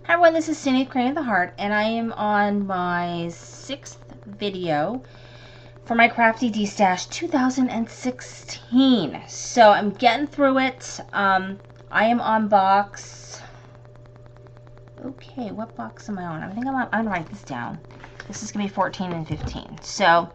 Hi everyone, this is Cindy Crane of the Heart, and I am on my 6th video for my Crafty Destash 2016. So I'm getting through it. I am on box. Okay, what box am I on? I think I'm gonna write this down. This is gonna be 14 and 15. So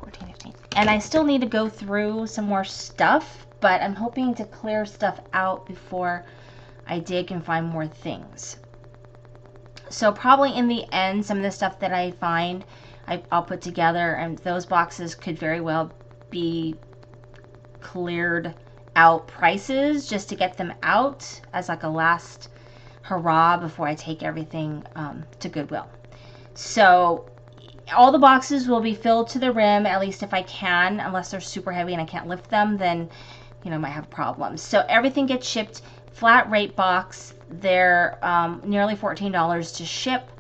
14, 15. And I still need to go through some more stuff, but I'm hoping to clear stuff out before I dig and find more things. So probably in the end, some of the stuff that I find, I'll put together, and those boxes could very well be cleared out prices just to get them out as like a last hurrah before I take everything to Goodwill. So all the boxes will be filled to the rim, at least if I can, unless they're super heavy and I can't lift them, then I might have problems. So everything gets shipped flat rate box. They're nearly $14 to ship.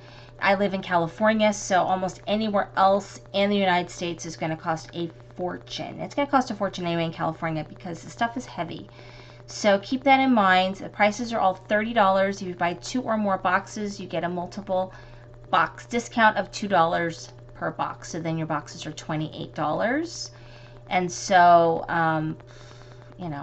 I live in California, so almost anywhere else in the United States is going to cost a fortune. It's going to cost a fortune anyway in California because the stuff is heavy. So keep that in mind. The prices are all $30. If you buy 2 or more boxes, you get a multiple box discount of $2 per box. So then your boxes are $28. And so, I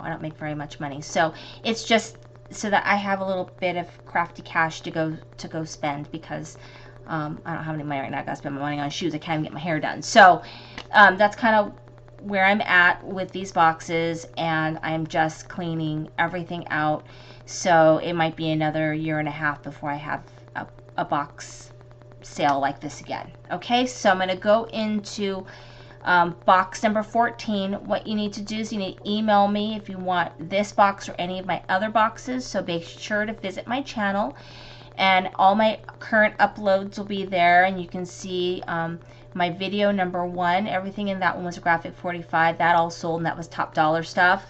don't make very much money. So it's just so that I have a little bit of crafty cash to go spend, because I don't have any money right now. I gotta spend my money on shoes. I can't even get my hair done. So that's kind of where I'm at with these boxes, and I'm just cleaning everything out. So it might be another 1.5 years before I have a box sale like this again. Okay, so I'm gonna go into box number 14. What you need to do is you need to email me if you want this box or any of my other boxes. So be sure to visit my channel, and all my current uploads will be there, and you can see my video number 1. Everything in that one was a graphic 45. That all sold, and that was top dollar stuff.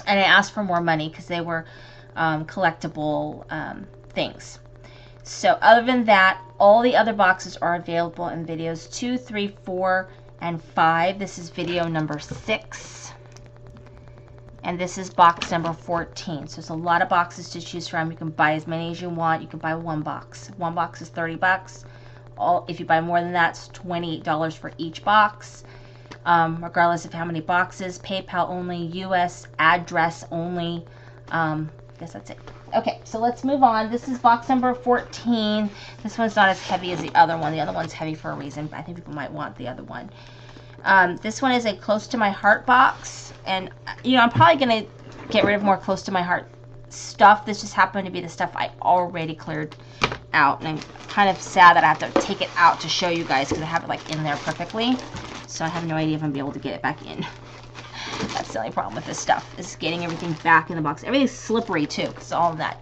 And I asked for more money because they were collectible things. So other than that, all the other boxes are available in videos 2, 3, 4, and 5. This is video number 6, and this is box number 14. So it's a lot of boxes to choose from. You can buy as many as you want. You can buy one box. One box is $30. If you buy more than that, it's $28 for each box, regardless of how many boxes. PayPal only, US address only. I guess that's it. Okay, so let's move on. This is box number 14. This one's not as heavy as the other one. The other one's heavy for a reason, but I think people might want the other one. This one is a close to my heart box, and I'm probably gonna get rid of more close to my heart stuff. This just happened to be the stuff I already cleared out, and I'm kind of sad that I have to take it out to show you guys because I have it like in there perfectly. So I have no idea if I'm gonna be able to get it back in. That's the only problem with this stuff, is getting everything back in the box. Everything's slippery too, because all of that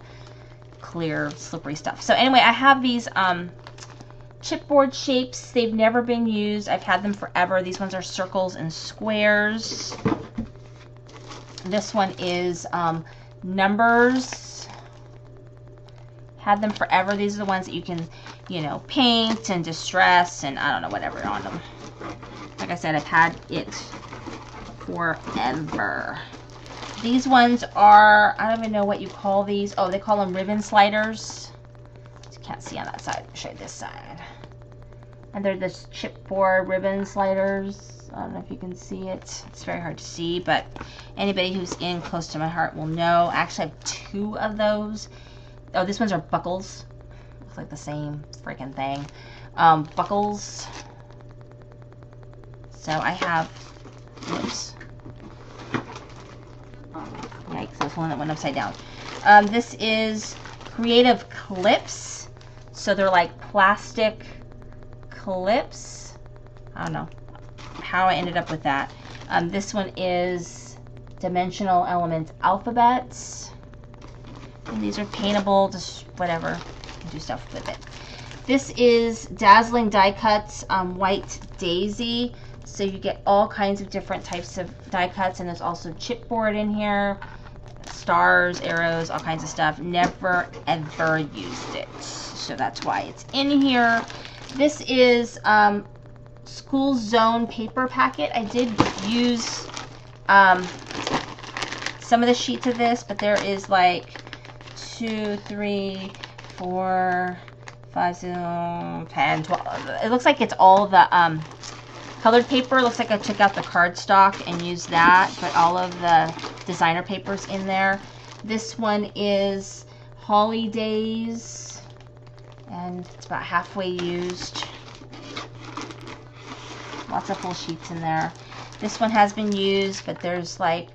clear slippery stuff. So anyway, I have these chipboard shapes. They've never been used. I've had them forever. These ones are circles and squares. This one is numbers. Had them forever. These are the ones that you can paint and distress and I don't know, whatever on them. Like I said, I've had it forever. These ones are, I don't even know what you call these. Oh, they call them ribbon sliders. You can't see on that side. I'll show you this side. And they're this chipboard ribbon sliders. I don't know if you can see it. It's very hard to see, but anybody who's in close to my heart will know. I actually have 2 of those. Oh, these ones are buckles. Looks like the same freaking thing. Buckles. So I have, whoops. Yikes, I was holding that one upside down. This is creative clips. So they're like plastic clips. I don't know how I ended up with that. This one is dimensional elements alphabets. And these are paintable, just whatever. You can do stuff with it. This is dazzling die cuts, white daisy. So you get all kinds of different types of die cuts, and there's also chipboard in here, stars, arrows, all kinds of stuff. Never ever used it, so that's why it's in here. This is School Zone paper packet. I did use some of the sheets of this, but there is like 2, 3, 4, 5, 6, 10, 12. It looks like it's all the colored paper. Looks like I took out the cardstock and used that, but all of the designer papers in there. This one is Holidays, and it's about halfway used. Lots of full sheets in there. This one has been used, but there's like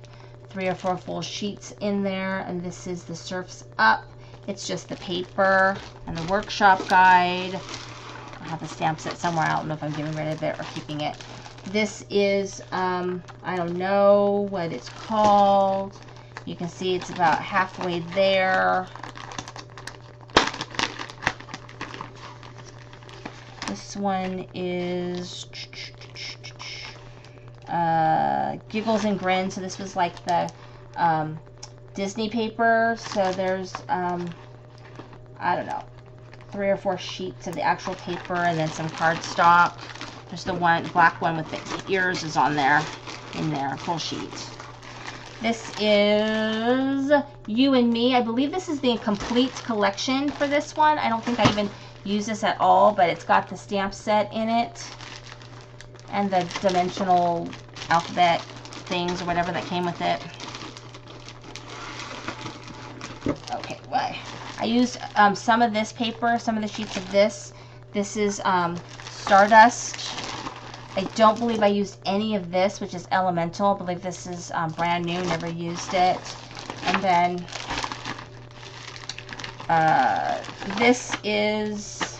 3 or 4 full sheets in there, and this is the Surf's Up. It's just the paper and the workshop guide. I have the stamp set somewhere. I don't know if I'm getting rid of it or keeping it. This is, I don't know what it's called. You can see it's about halfway there. This one is Giggles and Grins. So this was like the Disney paper. So there's, I don't know, 3 or 4 sheets of the actual paper and then some cardstock. There's the one black one with the ears is on there, in there, full sheet. This is You and Me. I believe this is the complete collection for this one. I don't think I even use this at all, but it's got the stamp set in it and the dimensional alphabet things or whatever that came with it. Okay, what? I used some of this paper, some of the sheets of this. This is Stardust. I don't believe I used any of this, which is Elemental. I believe this is brand new, never used it. And then this is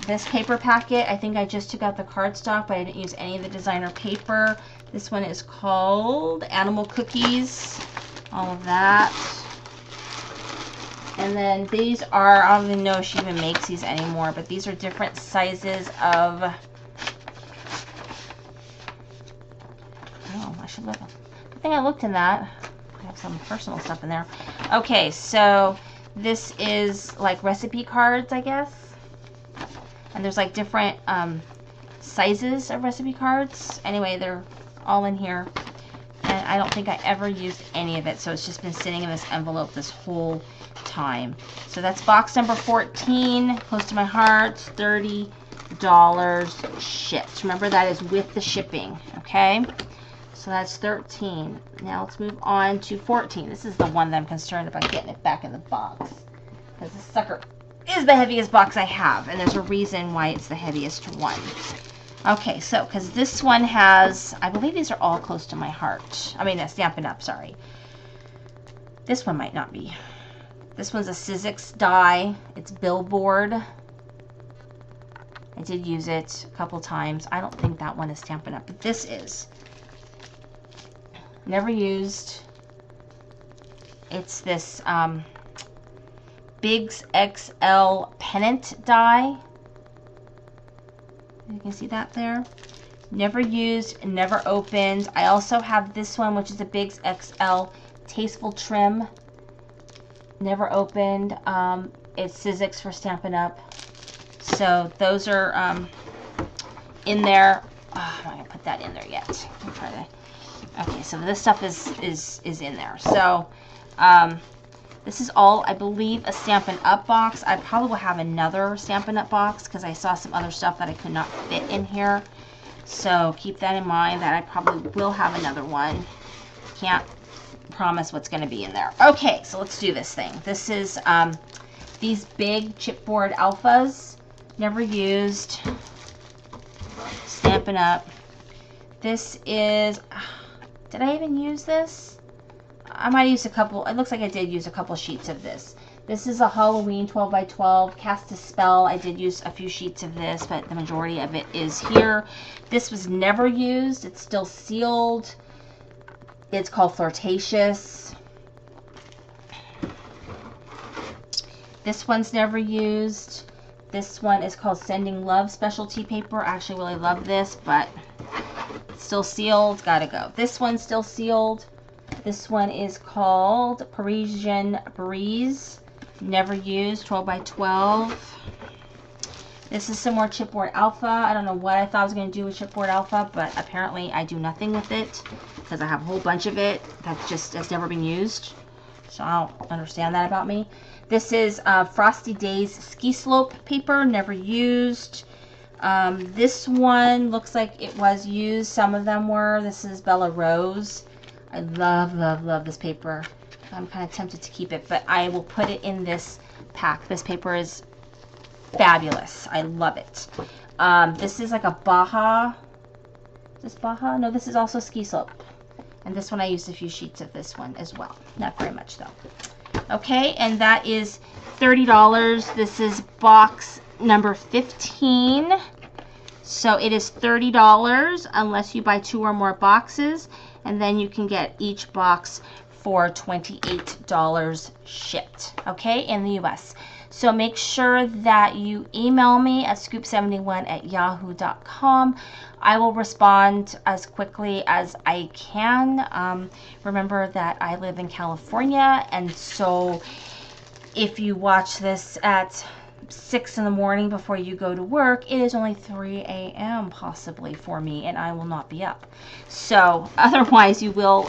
this paper packet. I think I just took out the cardstock, but I didn't use any of the designer paper. This one is called Animal Cookies. All of that. And then these are, I don't even know if she even makes these anymore, but these are different sizes of, oh, I should look. I think I looked in that. I have some personal stuff in there. Okay, so this is like recipe cards, I guess. And there's like different sizes of recipe cards. Anyway, they're all in here. And I don't think I ever used any of it, so it's just been sitting in this envelope this whole time. So that's box number 14, close to my heart, $30 shipped. Remember, that is with the shipping, okay? So that's 13. Now let's move on to 14. This is the one that I'm concerned about getting it back in the box, because this sucker is the heaviest box I have, and there's a reason why it's the heaviest one. Okay, so, because this one has, I believe these are all close to my heart. I mean, Stampin' Up, sorry. This one might not be. This one's a Sizzix die. It's Billboard. I did use it a couple times. I don't think that one is Stampin' Up, but this is. Never used. It's this Biggs XL pennant die. You can see that there. Never used, never opened. I also have this one, which is a Biggs XL Tasteful Trim. Never opened. It's Sizzix for Stampin' Up. So those are in there. Oh, I'm not gonna put that in there yet. I'll try to. Okay, so this stuff is in there. So this is all, I believe, a Stampin' Up box. I probably will have another Stampin' Up box because I saw some other stuff that I could not fit in here. So keep that in mind, that I probably will have another one. Can't promise what's going to be in there. Okay, so let's do this thing. This is these big chipboard alphas. Never used. Stampin' Up. This is, did I even use this? I might use a couple. It looks like I did use a couple sheets of this. This is a Halloween 12 by 12 Cast a Spell. I did use a few sheets of this, but the majority of it is here. This was never used. It's still sealed. It's called Flirtatious. This one's never used. This one is called Sending Love Specialty Paper. I actually really love this, but it's still sealed. Gotta go. This one's still sealed. This one is called Parisian Breeze. Never used. 12 by 12. This is some more chipboard alpha. I don't know what I thought I was going to do with chipboard alpha, but apparently I do nothing with it because I have a whole bunch of it that's never been used. So I don't understand that about me. This is Frosty Days Ski Slope paper, never used. This one looks like it was used. Some of them were. This is Bella Rose. I love, love, love this paper. I'm kind of tempted to keep it, but I will put it in this pack. This paper is fabulous. I love it. This is like a Baja. Is this Baja? No, this is also Ski Slope. And this one I used a few sheets of this one as well. Not very much though. Okay, and that is $30. This is box number 15. So it is $30 unless you buy 2 or more boxes, and then you can get each box for $28 shipped, okay, in the US. So make sure that you email me at scoop71@yahoo.com. I will respond as quickly as I can. Remember that I live in California, and so if you watch this at 6 in the morning before you go to work, it is only 3 a.m. possibly for me, and I will not be up. So otherwise you will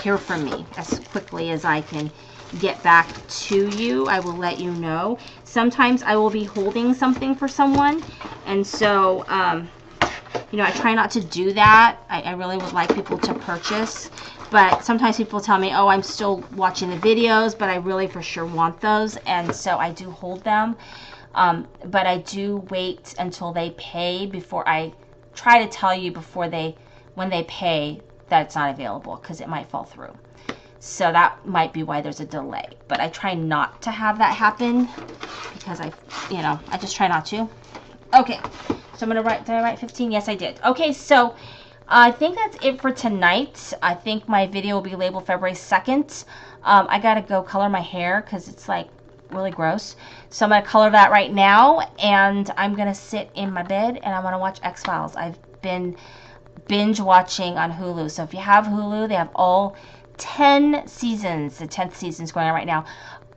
hear from me as quickly as I can get back to you. I will let you know. Sometimes I will be holding something for someone, and so you know, I try not to do that. I really would like people to purchase, but sometimes people tell me, oh, I'm still watching the videos, but I really for sure want those, and so I do hold them. But I do wait until they pay before I try to tell you when they pay that it's not available, because it might fall through. So that might be why there's a delay. But I try not to have that happen because I just try not to. Okay, so I'm gonna write. Did I write 15? Yes, I did. Okay, so I think that's it for tonight. I think my video will be labeled February 2nd. I gotta go color my hair because it's like really gross. So I'm gonna color that right now, and I'm gonna sit in my bed and I'm gonna watch X-Files. I've been binge watching on Hulu. So if you have Hulu, they have all 10 seasons. The 10th season's going on right now.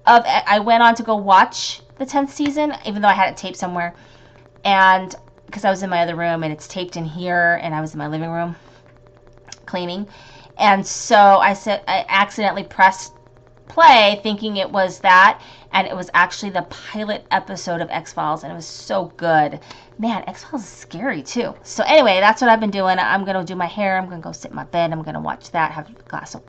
I went on to go watch the 10th season, even though I had it taped somewhere, and because I was in my other room and it's taped in here, and I was in my living room cleaning, and so I accidentally pressed play thinking it was that, and it was actually the pilot episode of X-Files, and it was so good. Man, X-Files is scary too. So anyway, that's what I've been doing. I'm gonna do my hair, I'm gonna go sit in my bed, I'm gonna watch that, have a glass of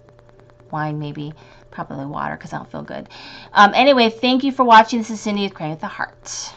wine, maybe, probably water because I don't feel good. Anyway, thank you for watching. This is Cindy with Crying with a Heart.